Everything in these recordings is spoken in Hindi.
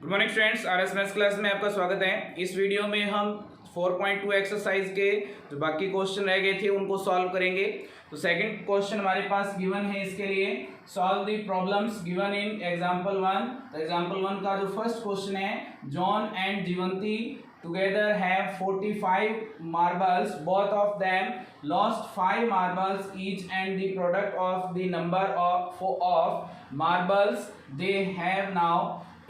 Good morning students, RS maths class में आपका स्वागत है। इस वीडियो में हम 4.2 एक्सरसाइज के जो बाकी क्वेश्चन रह गए थे उनको सॉल्व करेंगे। तो सेकंड क्वेश्चन हमारे पास गिवन है, इसके लिए solve the problems given in example 1। तो एग्जांपल 1 का जो फर्स्ट क्वेश्चन है, John and जीवंती together have 45 marbles, both of them lost 5 marbles each and the product of the number of marbles they have now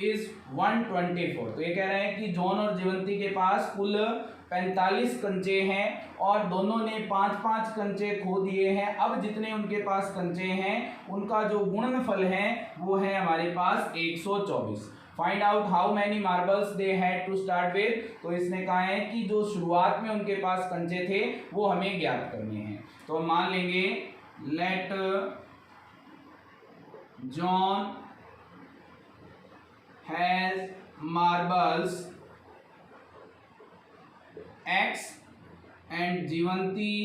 is 124। तो ये कह रहे हैं कि जॉन और जीवंती के पास कुल 45 कंचे हैं और दोनों ने 5-5 कंचे खो दिए हैं। अब जितने उनके पास कंचे हैं उनका जो गुणनफल है वो है हमारे पास 124। Find out how many marbles they had to start with. तो इसने कहा है कि जो शुरुआत में उनके पास कंचे थे वो हमें ज्ञात करने हैं। तो हम मान लेंगे let John has marbles X and Jivanti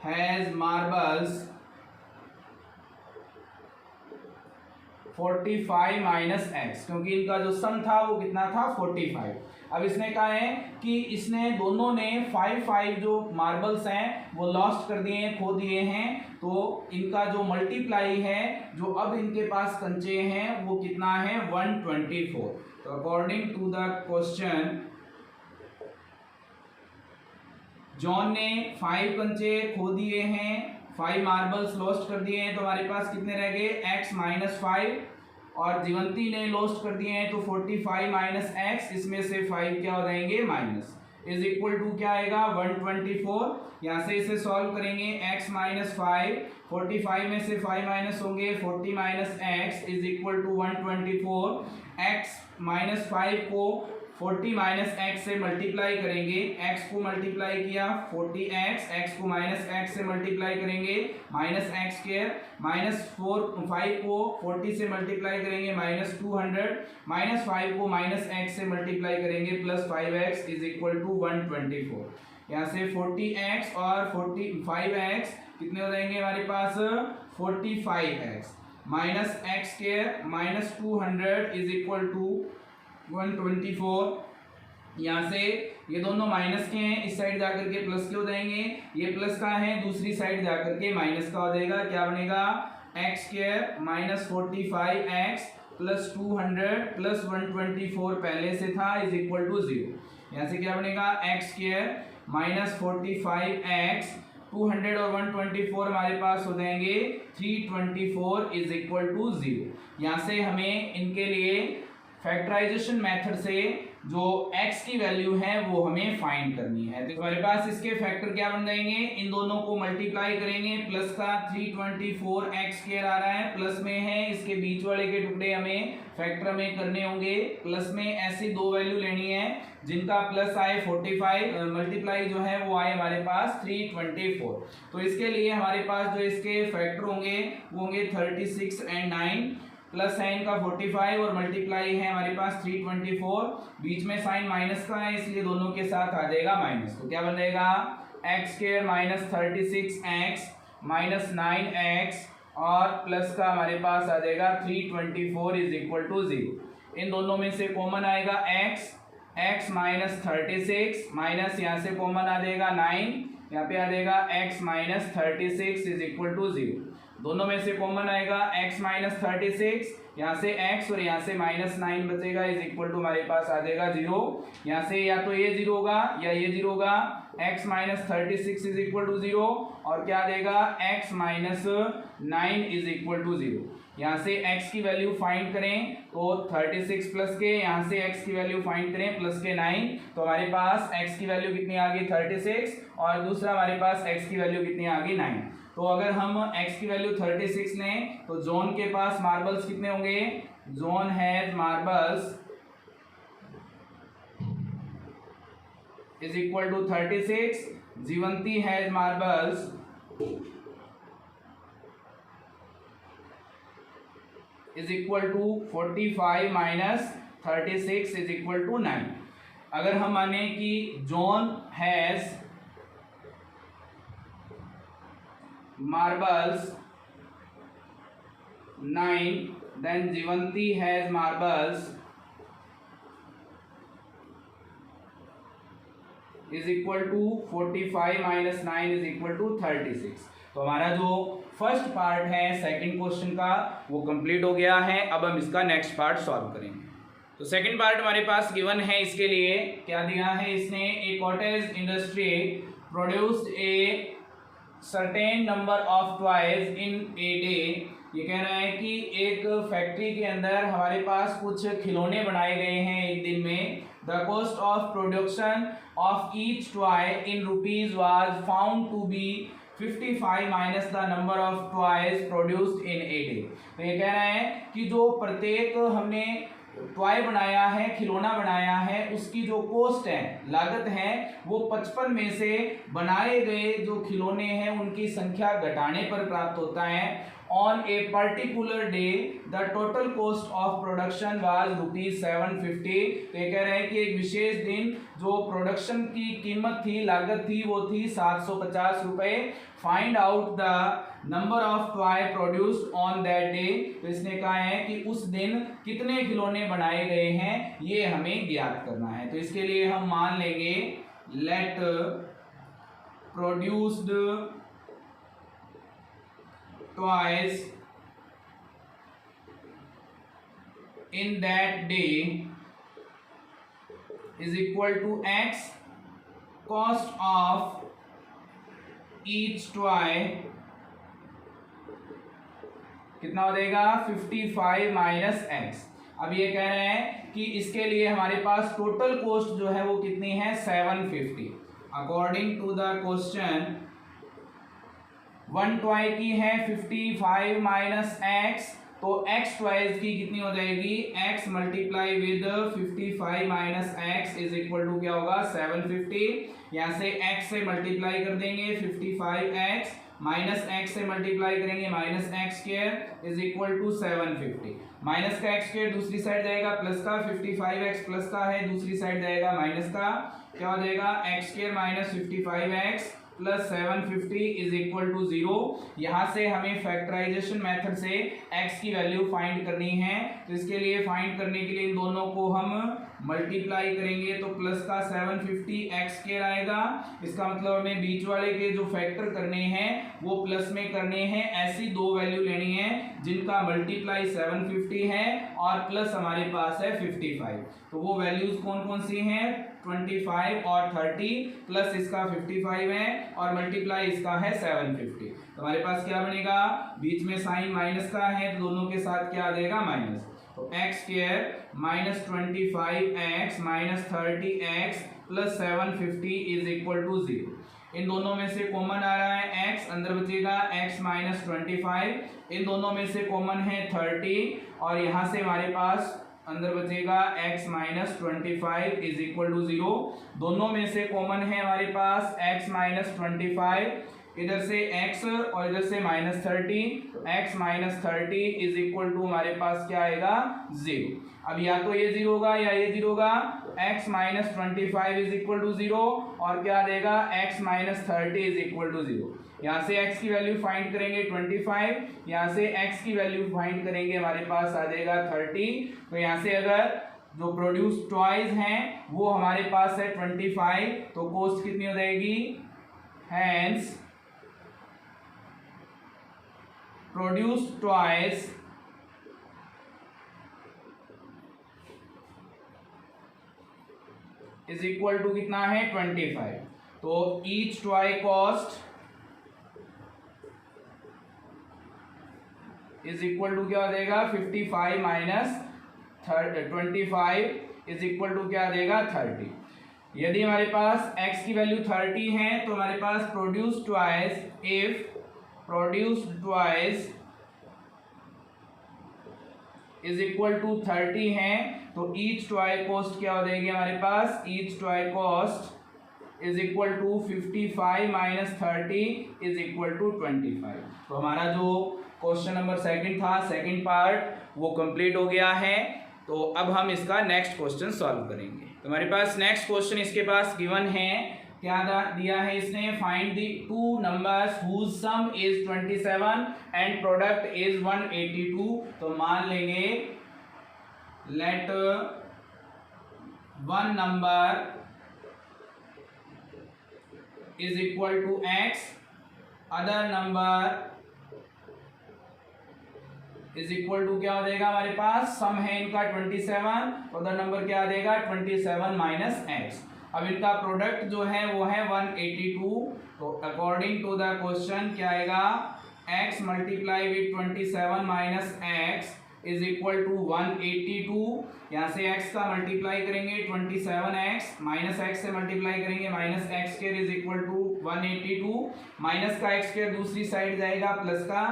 has marbles 45 minus X, क्योंकि इनका जो सम था वो कितना था 45। अब इसने कहा है कि इसने दोनों ने 5 जो मार्बल्स हैं वो लॉस्ट कर दिए हैं, खो दिए हैं। तो इनका जो मल्टीप्लाई है, जो अब इनके पास कंचे हैं वो कितना है 124। तो according to the question John ने 5 कंचे खो दिए हैं, 5 मार्बल्स लॉस्ट कर दिए हैं। तो हमारे पास कितने रह गए x माइनस 5, और जीवंती ने लॉस्ट कर दिए हैं तो 45 माइनस एक्स, इसमें से 5 क्या हो जाएंगे माइनस, इज इक्वल टू क्या आएगा 124। यहाँ से इसे सॉल्व करेंगे x माइनस 5, 45 में से 5 माइनस होंगे, 40 minus x is equal to 124। x minus 5 को 40 माइनस एक्स से मल्टीप्लाई करेंगे, x को मल्टीप्लाई किया 40x, x को माइनस एक्स से मल्टीप्लाई करेंगे माइनस एक्स स्क्वायर, माइनस 5 को 40 से मल्टीप्लाई करेंगे माइनस 200, माइनस 5 को माइनस एक्स से मल्टीप्लाई करेंगे plus 5x is equal to 124। यहाँ से 40x और 45x कितने हो जाएंगे हमारे पास 45x minus x square minus 200 is equal to 124। यहाँ से ये दोनों माइनस के हैं, इस साइड जाकर के प्लस के हो जाएंगे, ये प्लस का है दूसरी साइड जाकर के माइनस का हो जाएगा। क्या बनेगा x square minus 45x plus 200 plus 124 पहले से था इज इक्वल टू 0। यहाँ से क्या बनेगा एक्स स्क्वायर माइनस 45x, 200 और 124 हमारे पास हो जाएंगे 324 इज इक्वल टू 0। यहाँ से हमें इनके लिए फैक्टराइजेशन मेथड से जो x की वैल्यू है वो हमें फाइंड करनी है। तो हमारे पास इसके फैक्टर क्या बन जाएंगे, इन दोनों को मल्टीप्लाई करेंगे, प्लस का 324x स्क्वायर आ रहा है, प्लस में है, इसके बीच वाले के टुकड़े हमें फैक्टर में करने होंगे। प्लस में ऐसी दो वैल्यू लेनी है जिनका प्लस आए 45, मल्टीप्लाई जो है वो आए हमारे पास 324। तो इसके लिए हमारे पास जो इसके फैक्टर होंगे वो होंगे 36 एंड 9, प्लस है इनका 45 और मल्टीप्लाई है हमारे पास 324, बीच में साइन माइनस का है इसलिए दोनों के साथ आ जाएगा माइनस। तो क्या बन जाएगा x square minus 36x minus 9x और प्लस का हमारे पास आ जाएगा 324 इज इक्वल टू 0। इन दोनों में से कॉमन आएगा x माइनस 36 माइनस यहाँ से कॉमन आ जाएगा 9, यहाँ पे आ जाएगा x minus 36 is equal to 0। दोनों में से कॉमन आएगा x माइनस 36, यहाँ से x और यहाँ से माइनस 9 बचेगा इज इक्वल टू हमारे पास आ जाएगा 0। यहाँ से या तो ये 0 होगा या ये 0 होगा, x minus 36 is equal to 0 और क्या आ जाएगा x minus 9 is equal to 0। यहाँ से x की वैल्यू फाइंड करें तो 36 प्लस के, यहाँ से x की वैल्यू फाइंड करें प्लस के 9, तो हमारे पास x की वैल्यू कितनी आ गई 36 और दूसरा हमारे पास x की वैल्यू कितनी आ गई 9। तो अगर हम x की वैल्यू 36 लें तो जॉन के पास मार्बल्स कितने होंगे, John has marbles is equal to 36, Jivanti has marbles is equal to 45 minus 36 is equal to 9। अगर हम माने कि John has marbles 9 then Jivanti has marbles is equal to 45 minus 9 is equal to 36। तो हमारा जो फर्स्ट पार्ट है सेकंड क्वेश्चन का वो कंप्लीट हो गया है। अब हम इसका नेक्स्ट पार्ट सॉल्व करेंगे। तो सेकंड पार्ट हमारे पास गिवन है। इसके लिए क्या दिया है इसने, a cottage industry produced a certain number of toys in a day. ये कह रहा है कि एक फैक्ट्री के अंदर हमारे पास कुछ खिलौने बनाए गए हैं एक दिन में। The cost of production of each toy in rupees was found to be 55 minus the number of toys produced in a day. तो ये कह रहा है कि जो प्रत्येक हमने टॉय बनाया है, खिलौना बनाया है, उसकी जो कॉस्ट है, लागत है, वो 55 में से बनाए गए जो खिलौने हैं उनकी संख्या घटाने पर प्राप्त होता है। On a particular day the total cost of production was ₹750। तो ये कह रहे हैं कि एक विशेष दिन जो प्रोडक्शन की कीमत थी, लागत थी, वो थी 750 रुपए। Find out the number of toy produced on that day. तो इसने कहा है कि उस दिन कितने खिलौने बनाए गए हैं ये हमें ज्ञात करना है। तो इसके लिए हम मान लेंगे let produced toys in that day is equal to x cost of each toy कितना हो जाएगा 55 माइनस एक्स। अब ये कह रहे हैं कि इसके लिए हमारे पास टोटल कॉस्ट जो है वो कितनी है 750। According to the question one toy की है 55 माइनस एक्स, तो x टॉयज की कितनी हो जाएगी, x multiply with 55 minus x is equal to क्या होगा 750। यहाँ से x से मल्टीप्लाई कर देंगे 55x माइनस x से मल्टीप्लाई करेंगे minus x square is equal to 750। Minus का एक्स स्क्वायर दूसरी साइड जाएगा, प्लस का 55x प्लस का है दूसरी साइड जाएगा माइनस का, क्या हो जाएगा x square minus 55x plus 750 is equal to 0। यहाँ से हमें फैक्टराइजेशन मेथड से x की वैल्यू फाइंड करनी है। तो इसके लिए फाइंड करने के लिए इन दोनों को हम मल्टीप्लाई करेंगे तो प्लस का 750 एक्स स्क्वायर आएगा। इसका मतलब हमें बीच वाले के जो फैक्टर करने हैं वो प्लस में करने हैं। ऐसी दो वैल्यू लेनी है जिनका मल्टीप्लाई 750 है और प्लस हमारे पास है 55। तो वो वैल्यूज कौन कौन सी हैं 25 और 30, प्लस इसका 55 है और मल्टीप्लाई इसका है 750। तो हमारे पास क्या बनेगा, बीच में साइन माइनस का है तो दोनों के साथ क्या आ जाएगा माइनस। तो x square minus 25x minus 30x plus 750 is equal to 0। इन दोनों में से कॉमन आ रहा है x, अंदर बचेगा x माइनस 25। इन दोनों में से कॉमन है 30 और यहाँ से हमारे पास अंदर बचेगा x minus 25 is equal to 0। दोनों में से कॉमन है हमारे पास x माइनस 25, इधर से x और इधर से minus 30, x minus 30 is equal to हमारे पास क्या आएगा 0। अब या तो ये 0 होगा या ये 0 होगा। x minus 25 is equal to 0 और क्या देगा x minus 30 is equal to 0। यहाँ से x की वैल्यू फाइंड करेंगे 25, यहाँ से x की वैल्यू फाइंड करेंगे हमारे पास आ जाएगा 30। तो यहाँ से अगर जो प्रोड्यूस टॉयज हैं वो हमारे पास है 25, तो कॉस्ट कितनी हो जाएगी, hence produce toys is equal to कितना है 25। तो each toy cost is equal to क्या हो जाएगा 55 माइनस 25 इज इक्वल टू क्या आ जाएगा 30। यदि हमारे पास x की वैल्यू 30 है तो हमारे पास produce toys, if produced toys is equal to 30 है तो ईच टॉय कॉस्ट क्या हो जाएगी हमारे पास, each toy cost is equal to 55 minus 30 is equal to 25। तो हमारा जो क्वेश्चन नंबर सेकंड था, सेकंड पार्ट वो कंप्लीट हो गया है। तो अब हम इसका नेक्स्ट क्वेश्चन सॉल्व करेंगे। तो हमारे पास नेक्स्ट क्वेश्चन इसके पास गिवन है क्या दिया है इसने, find the two numbers whose sum is 27 and product is 182। तो मान लेंगे let one number is equal to x, other number is equal to क्या हो जाएगा हमारे पास, सम है इनका 27, अदर नंबर क्या आ जाएगा 27 माइनस x। अब इनका प्रोडक्ट जो है वो है 182। तो अकॉर्डिंग टू द क्वेश्चन क्या आएगा, x multiply with 27 minus x is equal to 182। यहाँ से x का मल्टीप्लाई करेंगे 27x माइनस x से मल्टीप्लाई करेंगे minus x square is equal to 182। Minus का x स्क्वायर दूसरी साइड जाएगा, प्लस का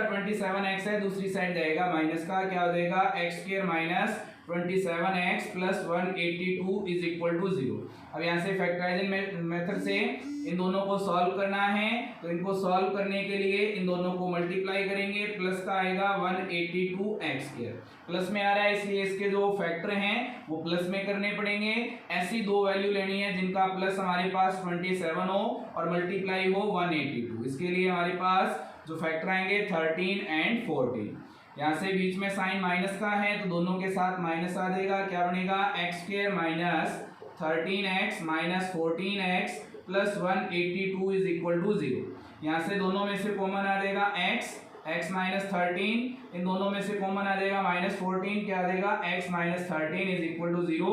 27x है दूसरी साइड जाएगा, माइनस का क्या हो जाएगा x square minus 27x plus 182 is equal to 0। अब यहाँ से फैक्टराइजिंग मेथड से इन दोनों को सॉल्व करना है, तो इनको सॉल्व करने के लिए इन दोनों को मल्टीप्लाई करेंगे, प्लस का आएगा 182x स्क्वायर, प्लस में आ रहा है इसलिए इसके जो फैक्टर हैं वो प्लस में करने पड़ेंगे। ऐसी दो वैल्यू लेनी है जिनका प्लस हमारे पास 27 हो और मल्टीप्लाई हो 182। इसके लिए हमारे पास जो फैक्टर आएंगे 13 एंड 14। यहाँ से बीच में साइन माइनस का है तो दोनों के साथ माइनस आ जाएगा, क्या बनेगा x square minus 13x minus 14x plus 182 is equal to 0। यहाँ से दोनों में से कॉमन आ जाएगा x माइनस 13, इन दोनों में से कॉमन आ जाएगा माइनस 14, क्या आ जाएगा x minus 13 is equal to 0।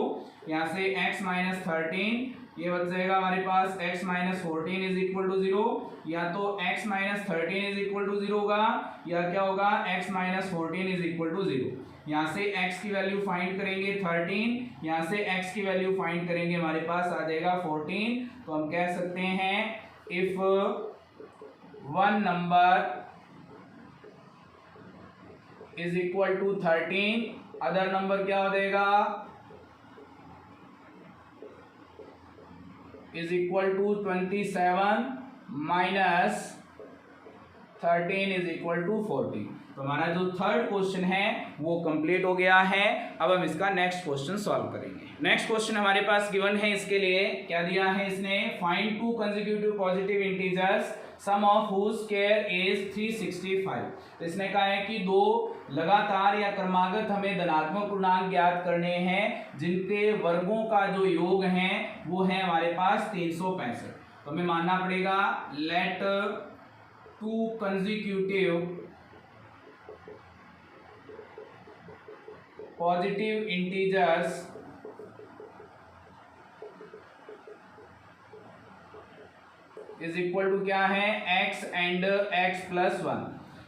यहाँ से x माइनस 13 ये बच जाएगा हमारे पास x minus 14 is equal to 0। या तो x minus 13 is equal to 0 होगा या क्या होगा x minus 14 is equal to 0। यहाँ से x की वैल्यू फाइंड करेंगे 13, यहाँ से x की वैल्यू फाइंड करेंगे हमारे पास आ जाएगा 14। तो हम कह सकते हैं if one number is equal to 13, other number क्या हो जाएगा is equal to 27 minus 13 is equal to 40। तो हमारा जो थर्ड क्वेश्चन है वो कंप्लीट हो गया है। अब हम इसका नेक्स्ट क्वेश्चन सॉल्व करेंगे। नेक्स्ट क्वेश्चन हमारे पास गिवन है, इसके लिए क्या दिया है इसने, find two consecutive positive integers sum of whose square is 365। तो इसने कहा है कि दो लगातार या क्रमागत हमें धनात्मक पूर्णांक ज्ञात करने हैं जिनके वर्गों का जो योग है वो है हमारे पास 365। तो हमें मानना पड़ेगा let two consecutive positive integers is equal to क्या है x एंड x प्लस 1।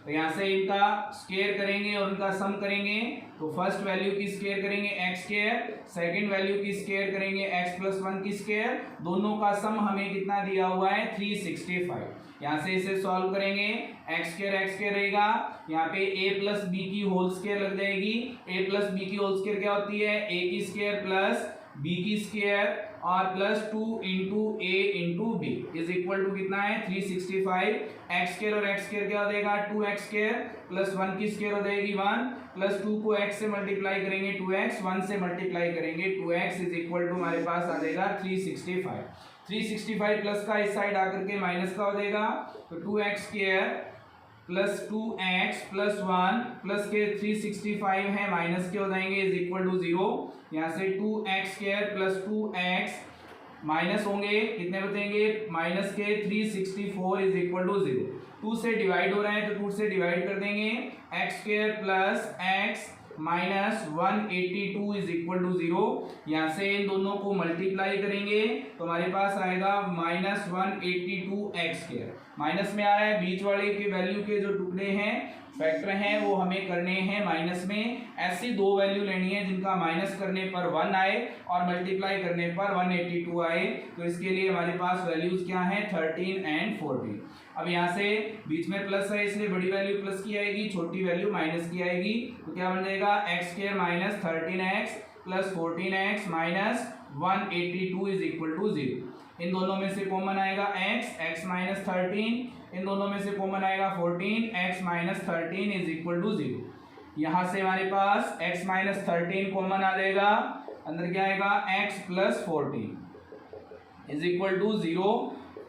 तो यहाँ से इनका स्क्वायर करेंगे और इनका सम करेंगे। तो फर्स्ट वैल्यू की स्क्वायर करेंगे x स्क्वायर, सेकंड वैल्यू की स्क्वायर करेंगे x प्लस 1 की स्क्वायर, दोनों का सम हमें कितना दिया हुआ है 365। यहाँ से इसे सॉल्व करेंगे, x स्क्वायर रहेगा, यहाँ पे a प्लस बी की होल स्क्वायर लग जाएगी। a प्लस बी की होल स्क्वायर क्या होती है, a की स्क्वायर प्लस b की स्क्वायर और plus 2 into a into b is equal to कितना है 365। एक्स स्क्वायर और एक्स स्क्वायर क्या हो जाएगा 2x स्क्वायर प्लस 1 की स्क्वायर हो जाएगी 1 प्लस 2 को x से मल्टीप्लाई करेंगे 2x, 1 से मल्टीप्लाई करेंगे 2x इज इक्वल टू हमारे पास आ जाएगा 365 प्लस का इस साइड आकर के माइनस का हो जाएगा। तो 2x square plus 2x plus 1 plus के 365 है माइनस के हो जाएंगे इज इक्वल टू 0। यहाँ से 2x square plus 2x minus होंगे कितने बचेंगे माइनस के 364 इज इक्वल टू 0। 2 से डिवाइड हो रहा है तो 2 से डिवाइड कर देंगे, x square plus x minus 182 is equal to 0। यहाँ से इन दोनों को मल्टीप्लाई करेंगे तो हमारे पास आएगा माइनस 182x स्क्वायर। माइनस में आ रहा है, बीच वाले के वैल्यू के जो टुकड़े हैं फैक्टर हैं वो हमें करने हैं माइनस में। ऐसी दो वैल्यू लेनी है जिनका माइनस करने पर 1 आए और मल्टीप्लाई करने पर 182 आए। तो इसके लिए हमारे पास वैल्यूज क्या हैं 13 एंड 14। अब यहाँ से बीच में प्लस है इसलिए बड़ी वैल्यू प्लस की आएगी, छोटी वैल्यू माइनस की आएगी। तो क्या बन जाएगा x square minus 13x plus 14x minus 182 is equal to 0। इन दोनों में से कॉमन आएगा x माइनस 13, इन दोनों में से कॉमन आएगा 14, x minus 13 is equal to 0। यहाँ से हमारे पास x माइनस 13 कॉमन आ जाएगा, अंदर क्या आएगा x plus 14। Is equal to 0,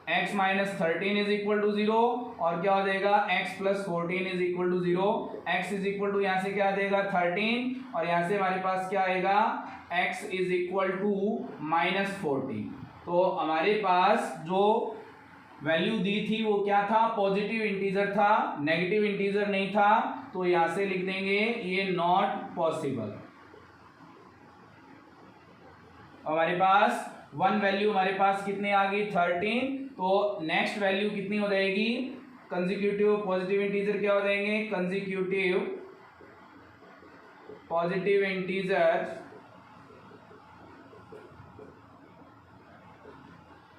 x minus 13 is equal to 0, और क्या हो जाएगा x plus 14 is equal to 0, x is equal to यहाँ से क्या देगा 13, और यहाँ से हमारे पास क्या आएगा x is equal to minus 14। तो हमारे पास जो वैल्यू दी थी वो क्या था, पॉजिटिव इंटीजर था, नेगेटिव इंटीजर नहीं था, तो यहां से लिख देंगे ये नॉट पॉसिबल। हमारे पास वन वैल्यू हमारे पास कितनी आ गई 13, तो नेक्स्ट वैल्यू कितनी हो जाएगी कंसेक्यूटिव पॉजिटिव इंटीजर क्या हो जाएंगे, consecutive positive integer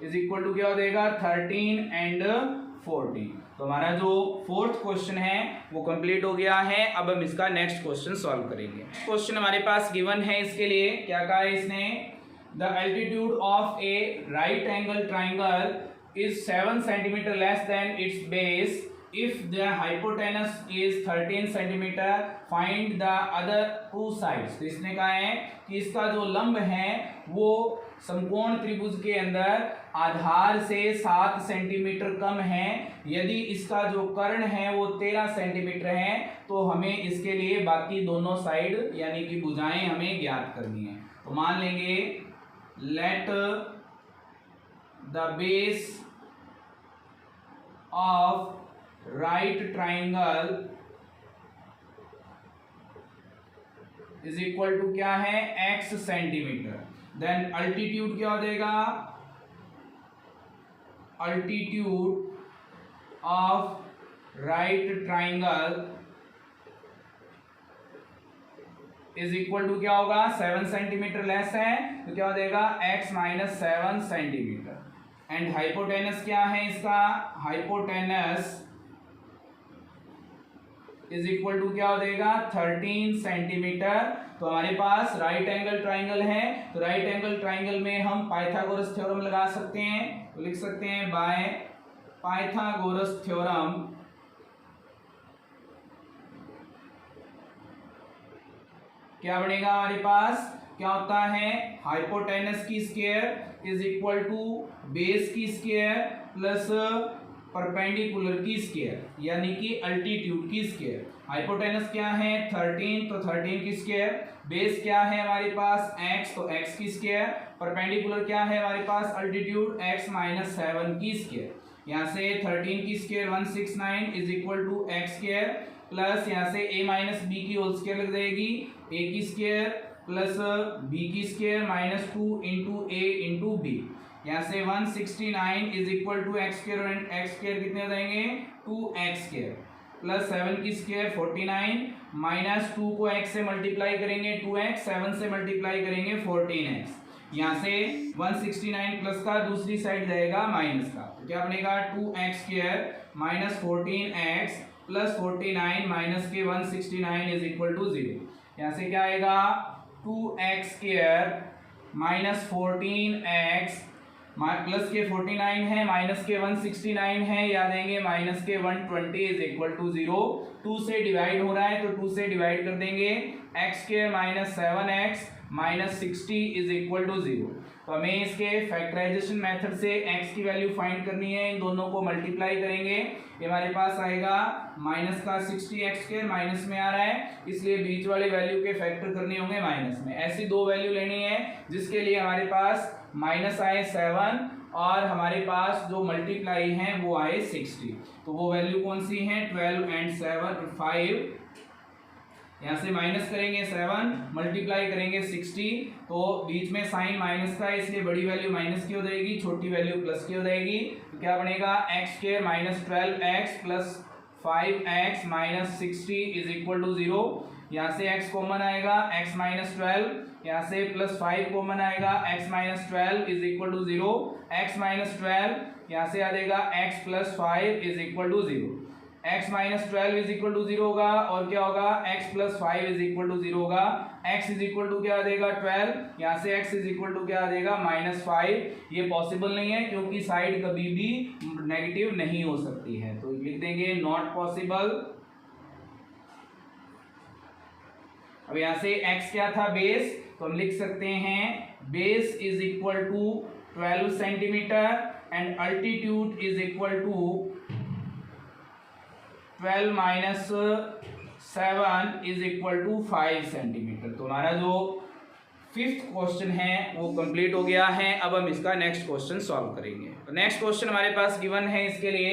is equal to क्या हो जाएगा 13 एंड 14। तो हमारा जो फोर्थ क्वेश्चन है वो कंप्लीट हो गया है। अब हम इसका नेक्स्ट क्वेश्चन सॉल्व करेंगे। क्वेश्चन हमारे पास गिवन है, इसके लिए क्या कहा है इसने, the altitude of A right angle triangle is 7 centimetre less than it's base if the hypotenuse is 13 centimetre, find the other two sides. तो इसने कहा है कि इसका जो लंब है वो समकोण त्रिभुज के अंदर आधार से 7 सेंटीमीटर कम है, यदि इसका जो कर्ण है वो 13 सेंटीमीटर है, तो हमें इसके लिए बाकी दोनों साइड यानी कि भुजाएं हमें ज्ञात करनी है। तो मान लेंगे let the base of right triangle is equal to क्या है x सेंटीमीटर, देन अल्टीट्यूड क्या हो जाएगा, altitude of right triangle is equal to क्या होगा 7 सेंटीमीटर लेस है तो क्या हो जाएगा x minus 7 centimetre, and hypotenuse क्या है इसका, हाइपोटेनस इज इक्वल टू क्या हो जाएगा 13 सेंटीमीटर। तो हमारे पास राइट एंगल ट्राइंगल है, तो राइट एंगल ट्राइंगल में हम पाइथागोरस थ्योरम लगा सकते हैं, तो लिख सकते हैं बाय पाइथागोरस थ्योरम क्या बनेगा हमारे पास, क्या होता है हाइपोटेनस की square is equal to base की स्क्वायर प्लस परपेंडिकुलर की स्क्वायर यानी कि अल्टीट्यूड की स्क्वायर। हाइपोटेनस क्या है 13, तो 13 की स्क्वायर, बेस क्या है हमारे पास x, तो x की स्क्वायर, परपेंडिकुलर क्या है हमारे पास अल्टीट्यूड x माइनस 7 की स्क्वायर। यहाँ से 13 की square 169 is equal to x square plus यहाँ से a माइनस बी की होल स्क्वायर लग जाएगी, a की स्क्वायर प्लस b की square minus 2 into a into b. यहाँ से 169 is equal to x square, और एक्स स्क्वायर कितने हो जाएंगे 2x स्क्वायर प्लस 7 की स्क्वायर 49 माइनस 2 को x से मल्टीप्लाई करेंगे 2x, 7 से मल्टीप्लाई करेंगे 14x। यहाँ से 169 प्लस का दूसरी साइड जाएगा माइनस का, तो क्या बनेगा 2x square minus 14x plus 49 minus के 169 इज इक्वल टू 0। यहाँ से क्या आएगा 2x square minus 14x plus के 49 है माइनस के 169 है, याद आएंगे माइनस के 120 इज इक्वल टू 0। 2 से डिवाइड हो रहा है तो 2 से डिवाइड कर देंगे, x square minus 7x minus 60 is equal to 0। तो हमें इसके फैक्टराइजेशन मेथड से x की वैल्यू फाइंड करनी है, इन दोनों को मल्टीप्लाई करेंगे, ये हमारे पास आएगा माइनस का 60x स्क्वायर माइनस में आ रहा है, इसलिए बीच वाले वैल्यू के फैक्टर करने होंगे माइनस में। ऐसी दो वैल्यू लेनी है जिसके लिए हमारे पास माइनस आए 7 और हमारे पास जो मल्टीप्लाई है वो आए 60। तो वो वैल्यू कौन सी है 12 एंड 7 5, यहाँ से माइनस करेंगे 7 मल्टीप्लाई करेंगे 60, तो बीच में साइन माइनस का है इसलिए बड़ी वैल्यू माइनस की हो जाएगी, छोटी वैल्यू प्लस की हो जाएगी। तो क्या बनेगा x square minus 12x plus 5x minus 60 is equal to 0। यहाँ से x कॉमन आएगा x माइनस 12, यहाँ से प्लस 5 कॉमन आएगा x minus 12 is equal to 0, x minus 12 यहाँ से आ जाएगा x plus 5 is equal to 0। x minus 12 is equal to 0 होगा और क्या होगा x plus 5 is equal to 0 होगा, x इज इक्वल टू क्या आ जाएगा 12, यहाँ से x इज इक्वल टू क्या आ जाएगा माइनस 5। ये पॉसिबल नहीं है क्योंकि साइड कभी भी नेगेटिव नहीं हो सकती है, तो लिख देंगे नॉट पॉसिबल। अब यहाँ से x क्या था बेस, तो हम लिख सकते हैं base is equal to 12 centimetre and altitude is equal to 12 minus 7 is equal to 5 centimetre. तो हमारा जो फिफ्थ क्वेश्चन है वो कंप्लीट हो गया है। अब हम इसका नेक्स्ट क्वेश्चन सॉल्व करेंगे। तो नेक्स्ट क्वेश्चन हमारे पास गिवन है इसके लिए,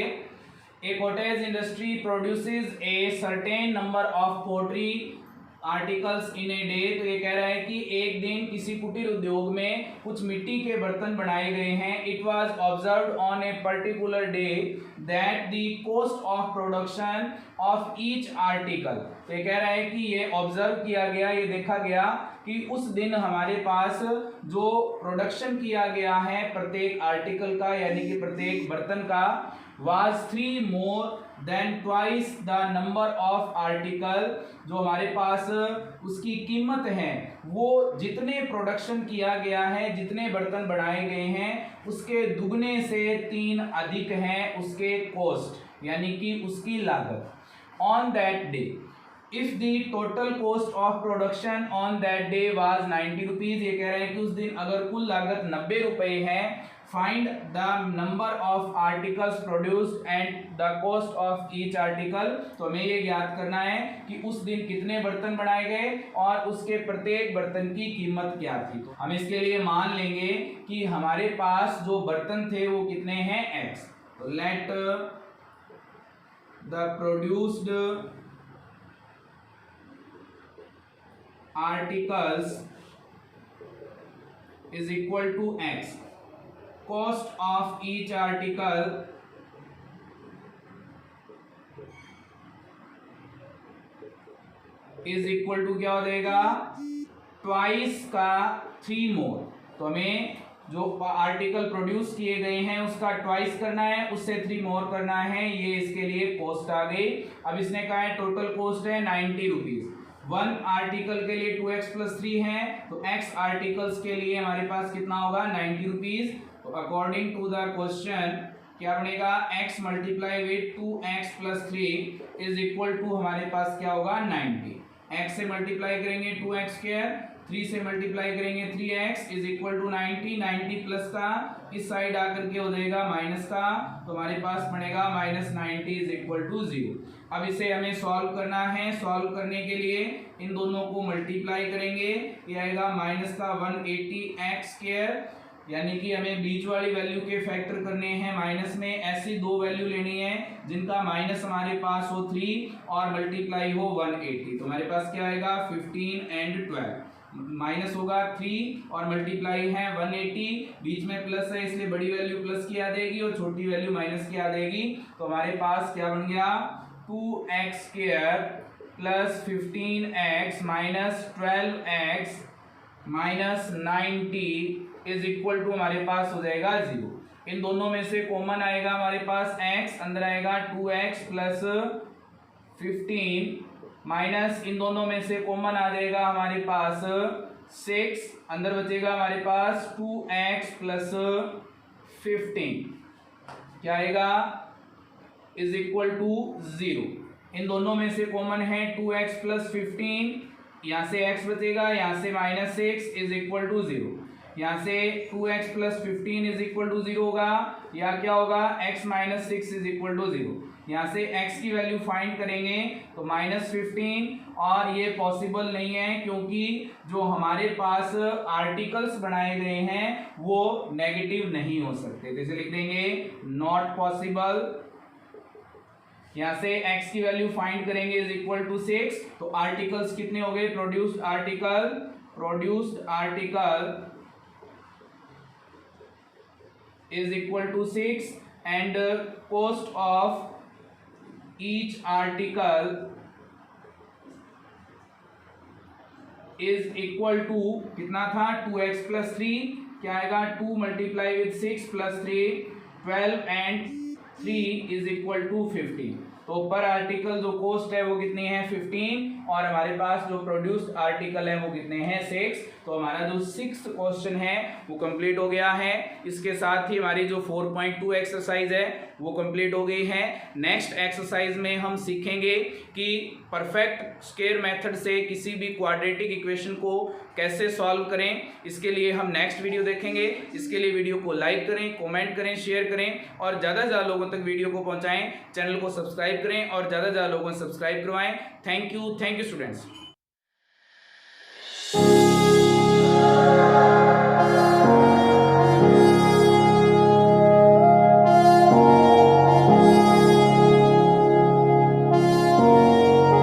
a cottage industry produces a certain number of poultry articles in a day. तो ये कह रहा है कि एक दिन किसी कुटीर उद्योग में कुछ मिट्टी के बर्तन बनाए गए हैं। It was observed on a particular day that the cost of production of each article. तो ये कह रहा है कि ये ऑब्जर्व किया गया, ये देखा गया कि उस दिन हमारे पास जो प्रोडक्शन किया गया है प्रत्येक आर्टिकल का, यानी कि प्रत्येक बर्तन का, was 3 more than twice the number of article। जो हमारे पास उसकी कीमत है वो जितने प्रोडक्शन किया गया है, जितने बर्तन बनाए गए हैं उसके दुगने से 3 अधिक हैं उसके कॉस्ट, यानी कि उसकी लागत। On that day if the total cost of production on that day was 90 rupees. ये कह रहे हैं कि उस दिन अगर कुल लागत 90 रुपए है, find the number of articles produced and the cost of each article. तो हमें ये ज्ञात करना है कि उस दिन कितने बर्तन बनाए गए और उसके प्रत्येक बर्तन की कीमत क्या थी। तो हम इसके लिए मान लेंगे कि हमारे पास जो बर्तन थे वो कितने हैं, x। तो let the produced articles is equal to x, cost of each article is equal to क्या हो जाएगा, ट्वाइस का 3 मोर। तो हमें जो आर्टिकल प्रोड्यूस किए गए हैं उसका ट्वाइस करना है, उससे 3 मोर करना है, ये इसके लिए कॉस्ट आ गई। अब इसने कहा है टोटल कॉस्ट है 90 रुपीज। 1 आर्टिकल के लिए 2x + 3 है, तो x आर्टिकल्स के लिए हमारे पास कितना होगा, 90 रुपीज। तो अकॉर्डिंग टू द क्वेश्चन क्या बनेगा, x multiply with 2x + 3 is equal to हमारे पास क्या होगा, 90। x से मल्टीप्लाई करेंगे 2x², 3 से मल्टीप्लाई करेंगे 3x is equal to 90। 90 plus का इस साइड आकर के हो जाएगा माइनस का, तो हमारे पास बनेगा -90 इज इक्वल टू 0। अब इसे हमें सॉल्व करना है। सॉल्व करने के लिए इन दोनों को मल्टीप्लाई करेंगे, ये आएगा -180x², यानी कि हमें बीच वाली वैल्यू के फैक्टर करने हैं माइनस में। ऐसी 2 वैल्यू लेनी है जिनका माइनस हमारे पास हो 3 और मल्टीप्लाई हो 180। तो हमारे पास क्या आएगा, 15 एंड 12, माइनस होगा 3 और मल्टीप्लाई है 180, बीच में प्लस है इसलिए बड़ी वैल्यू प्लस की आ जाएगी और छोटी वैल्यू माइनस की आ जाएगी। तो हमारे पास क्या बन गया, 2x² plus 15x minus 12x minus 90 is equal to हमारे पास हो जाएगा 0। इन दोनों में से कॉमन आएगा हमारे पास x, अंदर आएगा 2x प्लस 15 माइनस इन दोनों में से कॉमन आ जाएगा हमारे पास 6, अंदर बचेगा हमारे पास 2x प्लस 15 क्या आएगा, इज इक्वल टू 0। इन दोनों में से कॉमन है 2x प्लस 15, यहाँ से x बचेगा, यहाँ से -6 इज इक्वल टू 0, यहाँ से 2x plus 15 is equal to 0 होगा, या क्या होगा, x minus 6 is equal to 0। यहाँ से x की वैल्यू फाइंड करेंगे तो -15, और ये पॉसिबल नहीं है क्योंकि जो हमारे पास आर्टिकल्स बनाए गए हैं वो नेगेटिव नहीं हो सकते। जैसे लिख देंगे नॉट पॉसिबल। यहाँ से x की वैल्यू फाइंड करेंगे इज इक्वल टू 6, तो आर्टिकल्स कितने हो गए, produced article is equal to 6 and cost of each article is equal to कितना था, 2x प्लस 3 क्या आएगा, 2 multiply with 6 plus 3 12 and 3 is equal to 15। तो पर आर्टिकल जो कॉस्ट है वो कितनी है, 15, और हमारे पास जो प्रोड्यूस्ड आर्टिकल है वो कितने हैं, 6। तो हमारा जो 6th क्वेश्चन है वो कंप्लीट हो गया है। इसके साथ ही हमारी जो 4.2 एक्सरसाइज है वो कंप्लीट हो गई है। नेक्स्ट एक्सरसाइज में हम सीखेंगे कि परफेक्ट स्क्वायर मेथड से किसी भी क्वाड्रेटिक इक्वेशन को कैसे सॉल्व करें, इसके लिए हम नेक्स्ट वीडियो देखेंगे। इसके लिए वीडियो को लाइक करें, कमेंट करें, शेयर करें और ज़्यादा से ज़्यादा लोगों तक वीडियो को पहुंचाएं। चैनल को सब्सक्राइब करें और ज़्यादा से ज़्यादा लोगों को सब्सक्राइब करवाएं। Thank you students.